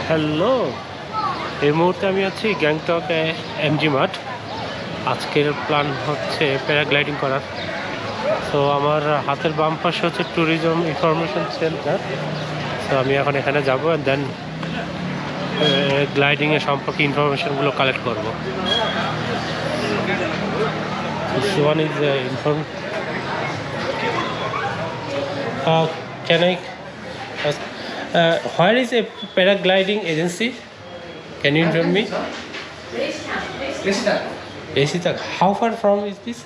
Hello, এই মুহূর্তে আমি আছি গ্যাংটকে এমজি মাঠ। আজকের প্ল্যান হচ্ছে প্যারাগ্লাইডিং করার। তো আমার হাতের বাম পাশে হচ্ছে ট্যুরিজম ইনফরমেশন সেন্টার। তো আমি এখন এখানে যাবো অ্যান্ড দেন গ্লাইডিংয়ের সম্পর্কে ইনফরমেশনগুলো কালেক্ট করবো। This one is inform. Can I ask, where is a paragliding agency? Can you inform me? Resitak. How far from is this?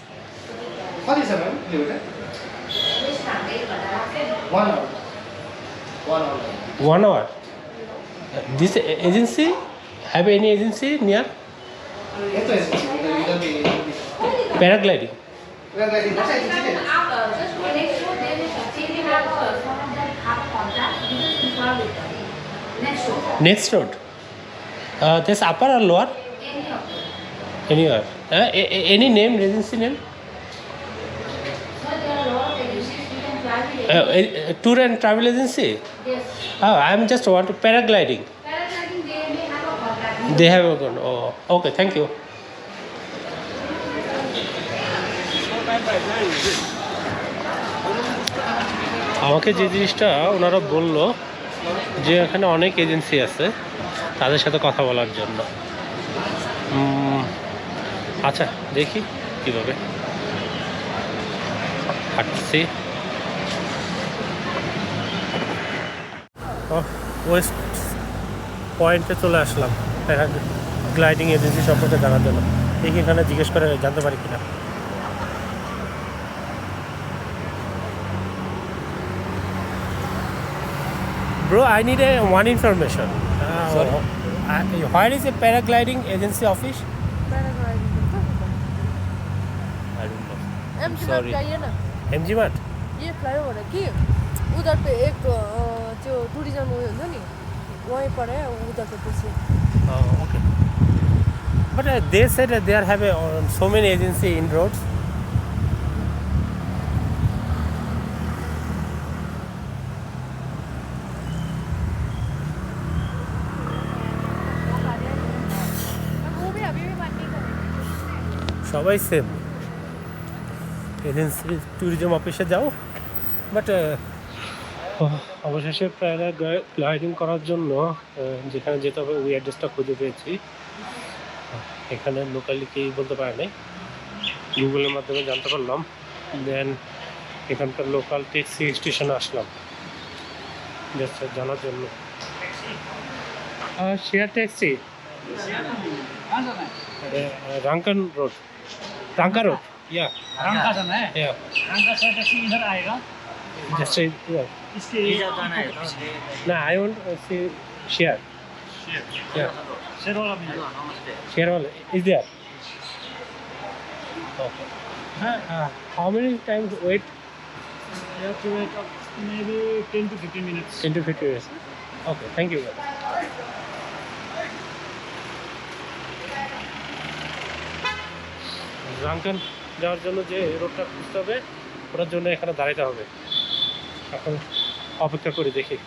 47 kilometer. 1 hour. 1 hour. 1 hour. This agency, have any agency near? Ito is Paragliding. paragliding. Nasa agency din. Next road. This upper or lower? Anywhere. Any name, agency name? Tour and travel agency? Yes. Oh, I'm just want to paragliding. Paragliding, they may have a contract. They have a gun. Oh, okay. Thank you. আমাকে যে জিনিসটা ওনারা বললো যে এখানে অনেক agency আছে, তাদের সাথে কথা বলার জন্য। আচ্ছা, দেখি কীভাবে হাঁটছি। ওয়েস্ট পয়েন্টে চলে আসলাম গ্লাইডিং এজেন্সি সম্পর্কে জানার জন্য। দেখি এখানে জিজ্ঞেস করে জানতে পারি কিনা। Bro, I need one information. Sorry? Where is a paragliding agency office? Paragliding I don't know. MG Sorry. Mart जाइए ना। MG Mart? ये फ्लाईओभर है कि उधर पे एक जो टूरिज्म वो होता नहीं वहीं पर है उधर पे पीछे। Okay. But they said that there have so many agency in roads. वो भी अभी भी बात नहीं कर रहे। সবাই সেম এজেন্সি ট্যুরিজম অফিসে যাও, বাট অবশেষে প্যারাগ্লাইডিং করার জন্য যেখানে যেতে হবে ওই অ্যাড্রেসটা খুঁজে পেয়েছি। এখানে লোকালি কেউ বলতে পারে নাই, গুগলের মাধ্যমে জানতে পারলাম। দেন এখানকার লোকাল ট্যাক্সি স্টেশনে আসলাম জাস্ট জানার জন্য। শেয়ার ট্যাক্সি रांकन रोड, रांका रोड, या रंका जाना है। या रंका से टैक्सी इधर आएगा। जस्ट इसके जाना है ना आई वांट सी शेयर या शेर वाला मिल शेयर वाला is there. Okay, how many times weight? You have to wait up maybe 10 to 15 minutes. 10 to 50 minutes. Okay, thank you. রাঙ্কান যাওয়ার জন্য যে রোডটা খুঁজতে হবে ওটার জন্য এখানে দাঁড়াতে হবে। এখন অপেক্ষা করে দেখি।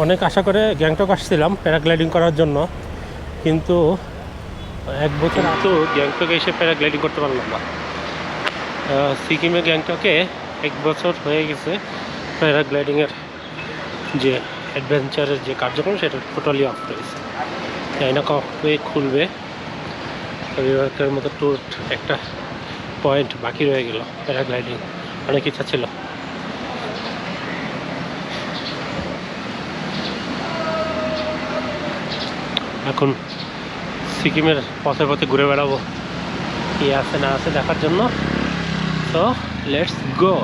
অনেক আশা করে গ্যাংটক আসছিলাম প্যারাগ্লাইডিং করার জন্য, কিন্তু এক বছর তো গ্যাংটকে এসে প্যারাগ্লাইডিং করতে পারলাম না। সিকিমে গ্যাংটকে 1 বছর হয়ে গেছে প্যারাগ্লাইডিংয়ের যে অ্যাডভেঞ্চারের যে কার্যক্রম সেটা টোটালি অফ রয়েছে। জানি না কবে খুলবে। রবিবারের মতো ট্যুর একটা পয়েন্ট বাকি রয়ে গেল প্যারাগ্লাইডিং, অনেক ইচ্ছা ছিল। এখন সিকিমের পথে পথে ঘুরে বেড়াবো, কি আছে না আছে দেখার জন্য। তো লেটস গো।